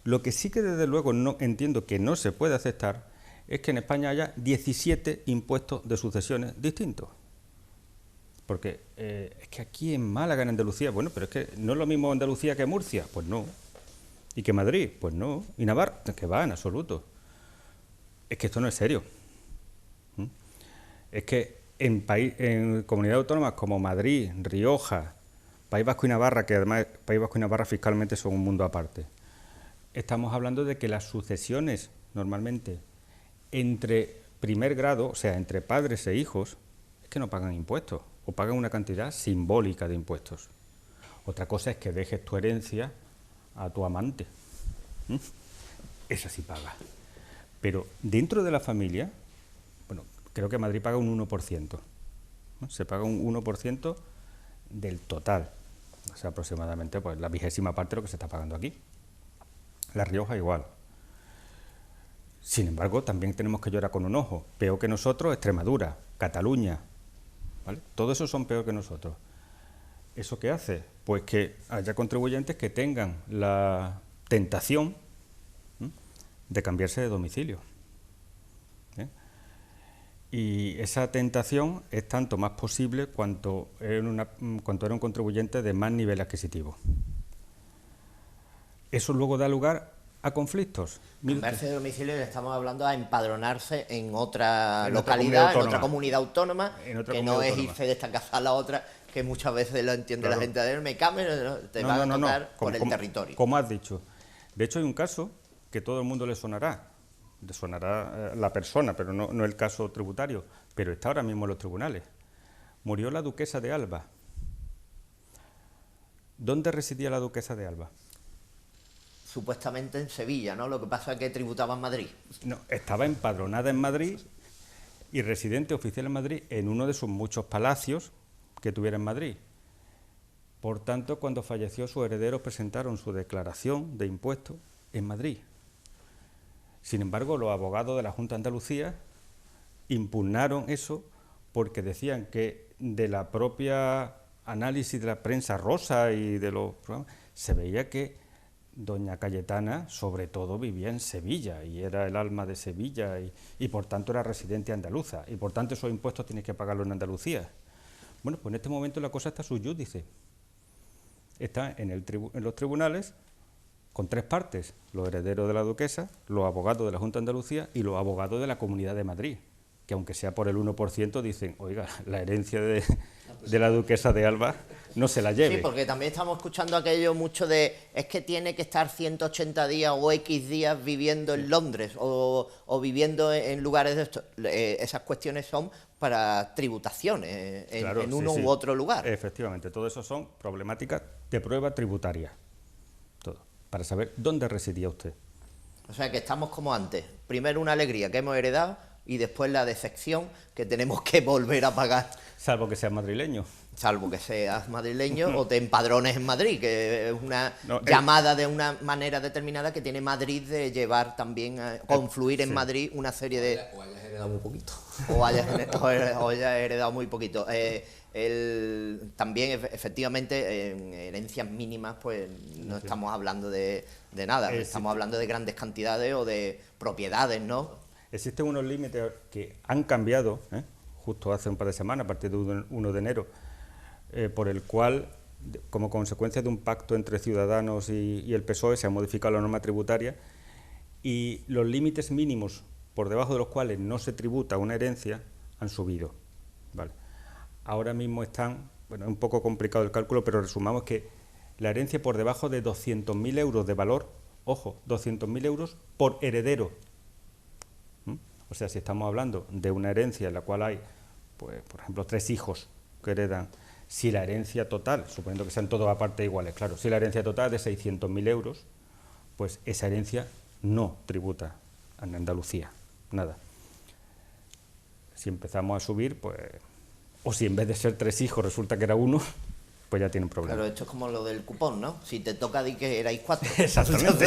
Lo que sí que desde luego no entiendo que no se puede aceptar es que en España haya 17 impuestos de sucesiones distintos. Porque es que aquí en Málaga, en Andalucía, bueno, pero es que no es lo mismo Andalucía que Murcia, pues no. ¿Y que Madrid? Pues no. ¿Y Navarra? Que va, en absoluto. Es que esto no es serio. Es que en comunidades autónomas como Madrid, Rioja, País Vasco y Navarra, que además País Vasco y Navarra fiscalmente son un mundo aparte, estamos hablando de que las sucesiones normalmente entre primer grado, o sea, entre padres e hijos, es que no pagan impuestos, o pagan una cantidad simbólica de impuestos. Otra cosa es que dejes tu herencia a tu amante. Esa sí paga. Pero dentro de la familia, bueno, creo que Madrid paga un 1%. ¿No? Se paga un 1% del total. O sea, aproximadamente pues, la 20ª parte de lo que se está pagando aquí. La Rioja igual. Sin embargo, también tenemos que llorar con un ojo. Peor que nosotros, Extremadura, Cataluña, ¿vale? Todos esos son peor que nosotros. ¿Eso qué hace? Pues que haya contribuyentes que tengan la tentación de cambiarse de domicilio. Y esa tentación es tanto más posible cuanto era un contribuyente de más nivel adquisitivo. Eso luego da lugar a conflictos. Cambiarse de domicilio, estamos hablando a empadronarse en otra localidad, en otra comunidad autónoma, que no es irse de esta casa a la otra, que muchas veces lo entiende la gente de me cambio, te va a tocar por el territorio. Como has dicho. De hecho, hay un caso que todo el mundo le sonará la persona, pero no el caso tributario, pero está ahora mismo en los tribunales. Murió la duquesa de Alba. ¿Dónde residía la duquesa de Alba? Supuestamente en Sevilla, ¿no? Lo que pasa es que tributaba en Madrid. No, estaba empadronada en Madrid y residente oficial en Madrid en uno de sus muchos palacios que tuviera en Madrid. Por tanto, cuando falleció, sus herederos presentaron su declaración de impuestos en Madrid. Sin embargo, los abogados de la Junta de Andalucía impugnaron eso porque decían que de la propia análisis de la prensa rosa y de los programas, se veía que doña Cayetana, sobre todo, vivía en Sevilla y era el alma de Sevilla y por tanto era residente andaluza y por tanto esos impuestos tienes que pagarlos en Andalucía. Bueno, pues en este momento la cosa está sub judice. Está en los tribunales con 3 partes, los herederos de la duquesa, los abogados de la Junta de Andalucía y los abogados de la Comunidad de Madrid, que aunque sea por el 1%, dicen, oiga, la herencia de la duquesa de Alba no se la lleve. Sí, porque también estamos escuchando aquello mucho de, es que tiene que estar 180 días o X días viviendo en Londres o viviendo en lugares de estos. Esas cuestiones son para tributaciones en uno u otro lugar. Efectivamente, todo eso son problemáticas de prueba tributaria. Todo. Para saber dónde residía usted. O sea que estamos como antes. Primero una alegría que hemos heredado y después la decepción que tenemos que volver a pagar. Salvo que seas madrileño. Salvo que seas madrileño o te empadrones en Madrid, que es una llamada de una manera determinada que tiene Madrid de llevar también a confluir en Madrid una serie de... O hayas heredado muy poquito. O hayas heredado muy poquito. También, efectivamente, en herencias mínimas, pues no estamos hablando de nada, estamos hablando de grandes cantidades o de propiedades, ¿no? Existen unos límites que han cambiado, justo hace un par de semanas, a partir de 1 de enero, por el cual, como consecuencia de un pacto entre Ciudadanos y el PSOE, se ha modificado la norma tributaria y los límites mínimos por debajo de los cuales no se tributa una herencia han subido. ¿Vale? Ahora mismo están, bueno, es un poco complicado el cálculo, pero resumamos que la herencia por debajo de 200.000 euros de valor, ojo, 200.000 euros por heredero. O sea, si estamos hablando de una herencia en la cual hay, pues, por ejemplo, 3 hijos que heredan, si la herencia total, suponiendo que sean todos aparte iguales, claro, si la herencia total es de 600.000 euros, pues esa herencia no tributa en Andalucía, nada. Si empezamos a subir, pues, o si en vez de ser 3 hijos resulta que era 1, pues ya tienen problemas. Claro, esto es como lo del cupón, ¿no? Si te toca, di que erais 4. Exactamente.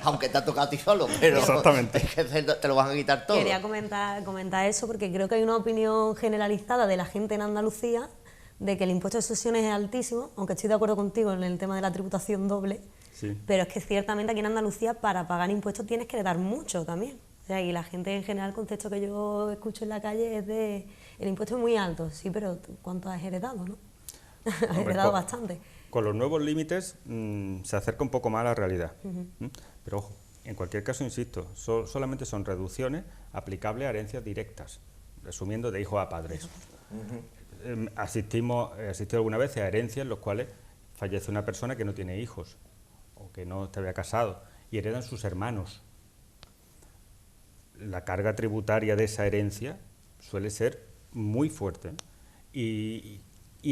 Aunque te ha tocado a ti solo, pero Exactamente. es que te lo van a quitar todo. Quería comentar eso porque creo que hay una opinión generalizada de la gente en Andalucía de que el impuesto de sucesiones es altísimo, aunque estoy de acuerdo contigo en el tema de la tributación doble, Sí. pero es que ciertamente aquí en Andalucía para pagar impuestos tienes que heredar mucho también. O sea, y la gente en general, el concepto que yo escucho en la calle es de el impuesto es muy alto, sí, pero ¿cuánto has heredado, no? Has Hombre, heredado bastante. Con los nuevos límites se acerca un poco más a la realidad. Pero ojo, en cualquier caso, insisto, solamente son reducciones aplicables a herencias directas, resumiendo de hijos a padres. Asistido alguna vez a herencias en las cuales fallece una persona que no tiene hijos o que no se había casado y heredan sus hermanos. La carga tributaria de esa herencia suele ser muy fuerte y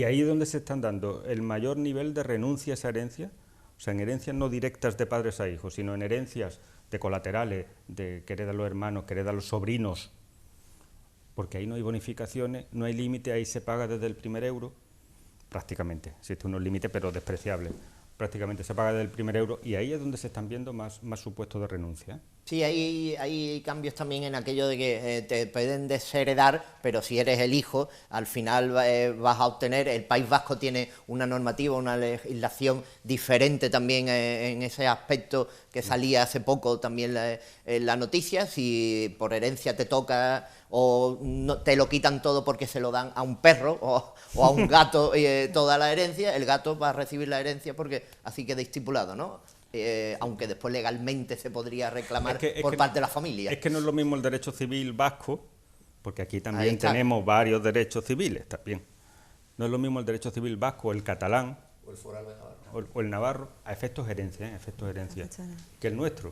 ahí es donde se están dando el mayor nivel de renuncia a esa herencia, o sea, en herencias no directas de padres a hijos, sino en herencias de colaterales, de que heredan los hermanos, que heredan los sobrinos, porque ahí no hay bonificaciones, no hay límite, ahí se paga desde el primer euro, prácticamente, existe unos límites pero despreciables, prácticamente se paga desde el primer euro y ahí es donde se están viendo más supuestos de renuncia. Sí, hay cambios también en aquello de que te pueden desheredar, pero si eres el hijo, al final vas a obtener, el País Vasco tiene una normativa, una legislación diferente también en ese aspecto que salía hace poco también en la noticia, si por herencia te toca o no, te lo quitan todo porque se lo dan a un perro o a un gato toda la herencia, el gato va a recibir la herencia porque así queda estipulado, ¿no? Aunque después legalmente se podría reclamar por parte de la familia. Es que no es lo mismo el derecho civil vasco, porque aquí también tenemos varios derechos civiles también. No es lo mismo el derecho civil vasco, el catalán, O el foral de Navarro. o el navarro, a efectos de herencia, que el nuestro.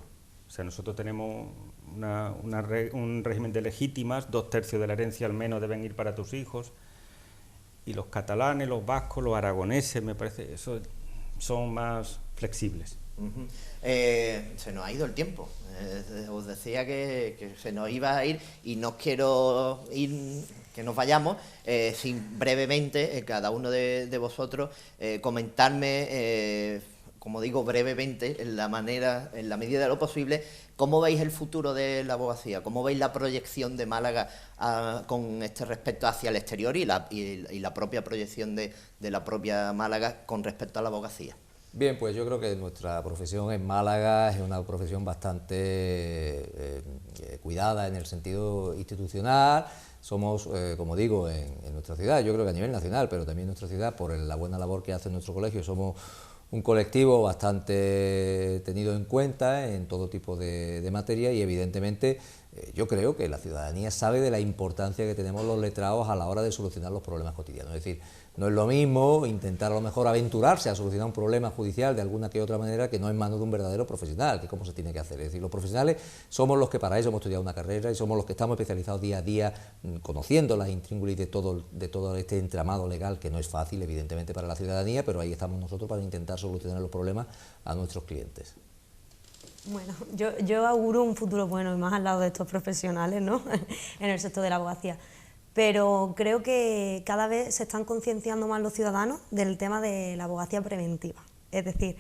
O sea, nosotros tenemos un régimen de legítimas, 2/3 de la herencia al menos deben ir para tus hijos, y los catalanes, los vascos, los aragoneses, me parece, eso son más flexibles. Se nos ha ido el tiempo. Os decía que se nos iba a ir y no quiero ir, que nos vayamos sin brevemente, cada uno de vosotros, comentarme, como digo, brevemente, en la medida de lo posible, cómo veis el futuro de la abogacía, cómo veis la proyección de Málaga con este respecto hacia el exterior y la propia proyección de la propia Málaga con respecto a la abogacía. Bien, pues yo creo que nuestra profesión en Málaga es una profesión bastante cuidada en el sentido institucional. Somos, como digo, en nuestra ciudad, yo creo que a nivel nacional, pero también en nuestra ciudad, por la buena labor que hace nuestro colegio, somos un colectivo bastante tenido en cuenta en todo tipo de materia y evidentemente yo creo que la ciudadanía sabe de la importancia que tenemos los letrados a la hora de solucionar los problemas cotidianos. Es decir, no es lo mismo intentar a lo mejor aventurarse a solucionar un problema judicial de alguna que otra manera que no en manos de un verdadero profesional, que es como se tiene que hacer. Es decir, los profesionales somos los que para eso hemos estudiado una carrera y somos los que estamos especializados día a día conociendo las intríngulis de todo este entramado legal que no es fácil evidentemente para la ciudadanía, pero ahí estamos nosotros para intentar solucionar los problemas a nuestros clientes. Bueno, yo auguro un futuro bueno y más al lado de estos profesionales, ¿no? En el sector de la abogacía. Pero creo que cada vez se están concienciando más los ciudadanos del tema de la abogacía preventiva. Es decir,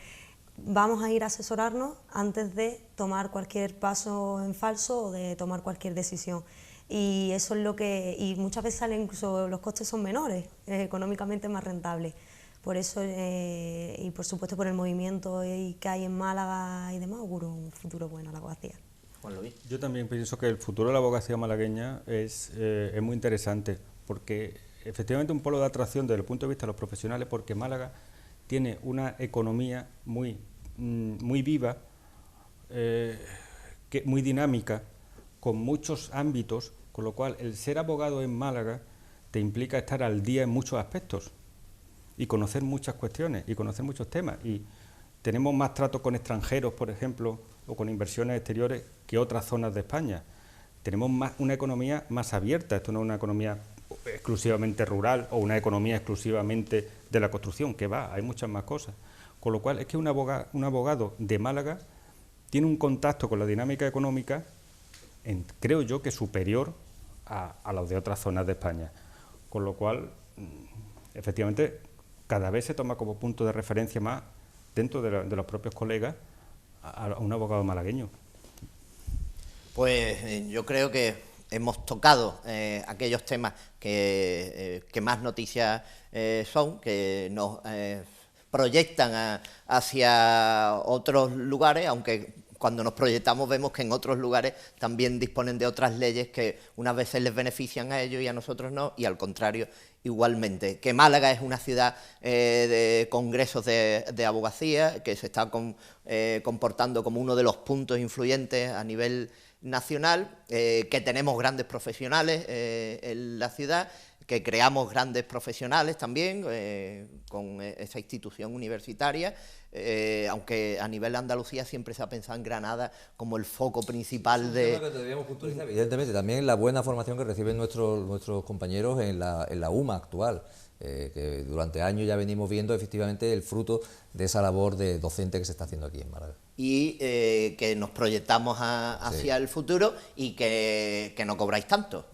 vamos a ir a asesorarnos antes de tomar cualquier paso en falso o de tomar cualquier decisión. Y eso es lo que... Y muchas veces salen incluso los costes son menores, económicamente más rentables. Por eso, y por supuesto por el movimiento que hay en Málaga y demás, auguro un futuro bueno a la abogacía. Juan Luis. Yo también pienso que el futuro de la abogacía malagueña es muy interesante, porque efectivamente un polo de atracción desde el punto de vista de los profesionales, porque Málaga tiene una economía muy viva, muy dinámica, con muchos ámbitos, con lo cual el ser abogado en Málaga te implica estar al día en muchos aspectos y conocer muchas cuestiones y conocer muchos temas. Y tenemos más trato con extranjeros, por ejemplo, o con inversiones exteriores que otras zonas de España. Tenemos una economía más abierta, esto no es una economía exclusivamente rural o una economía exclusivamente de la construcción, que va, hay muchas más cosas. Con lo cual es que un abogado de Málaga tiene un contacto con la dinámica económica, creo yo, que superior a los de otras zonas de España. Con lo cual, efectivamente, cada vez se toma como punto de referencia más, dentro de los propios colegas, a un abogado malagueño. Pues yo creo que hemos tocado aquellos temas que más noticias son, que nos proyectan hacia otros lugares, aunque cuando nos proyectamos vemos que en otros lugares también disponen de otras leyes que unas veces les benefician a ellos y a nosotros no, y al contrario igualmente. Que Málaga es una ciudad de congresos de abogacía, que se está comportando como uno de los puntos influyentes a nivel nacional, que tenemos grandes profesionales en la ciudad, que creamos grandes profesionales también con esa institución universitaria, aunque a nivel de Andalucía siempre se ha pensado en Granada como el foco principal de... Creo que debíamos puntualizar, evidentemente, también la buena formación que reciben nuestros compañeros en la UMA actual, que durante años ya venimos viendo efectivamente el fruto de esa labor de docente que se está haciendo aquí en Málaga. Y que nos proyectamos hacia el futuro y que no cobráis tanto.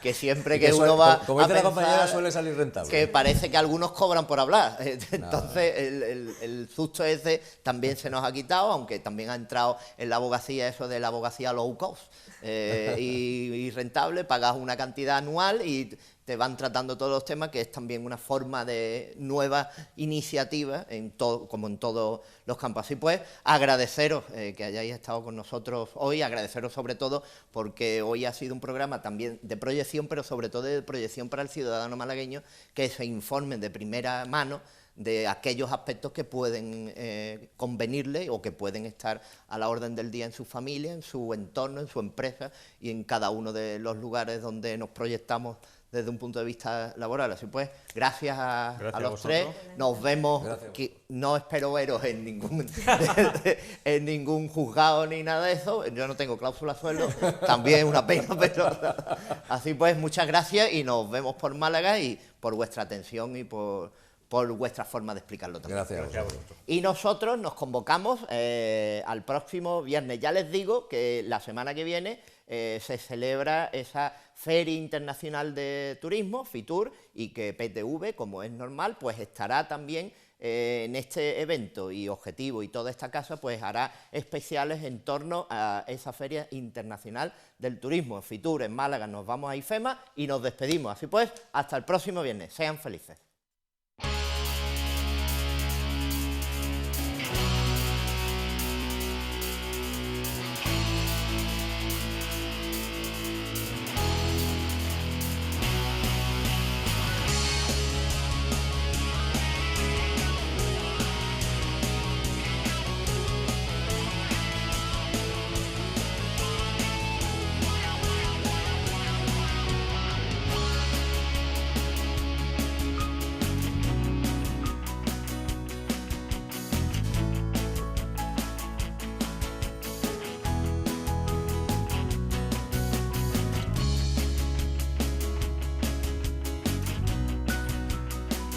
Que siempre que uno va como a dice la pensar compañera, suele salir rentable. que parece que algunos cobran por hablar. Entonces el susto ese también se nos ha quitado, aunque también ha entrado en la abogacía eso de la abogacía low cost y rentable, pagas una cantidad anual y te van tratando todos los temas, que es también una forma de nueva iniciativa, como en todos los campos. Así pues, agradeceros que hayáis estado con nosotros hoy, agradeceros sobre todo porque hoy ha sido un programa también de proyección, pero sobre todo de proyección para el ciudadano malagueño, que se informen de primera mano de aquellos aspectos que pueden convenirle o que pueden estar a la orden del día en su familia, en su entorno, en su empresa y en cada uno de los lugares donde nos proyectamos desde un punto de vista laboral. Así pues, gracias a los tres, nos vemos, no espero veros en ningún juzgado ni nada de eso, yo no tengo cláusula sueldo, también es una pena, pero así pues, muchas gracias y nos vemos por Málaga y por vuestra atención y por vuestra forma de explicarlo también. Gracias a vosotros. Y nosotros nos convocamos al próximo viernes. Ya les digo que la semana que viene se celebra esa Feria Internacional de Turismo, FITUR, y que PTV, como es normal, pues estará también en este evento, y Objetivo y toda esta casa pues hará especiales en torno a esa Feria Internacional del Turismo. En FITUR, en Málaga, nos vamos a IFEMA y nos despedimos. Así pues, hasta el próximo viernes. Sean felices.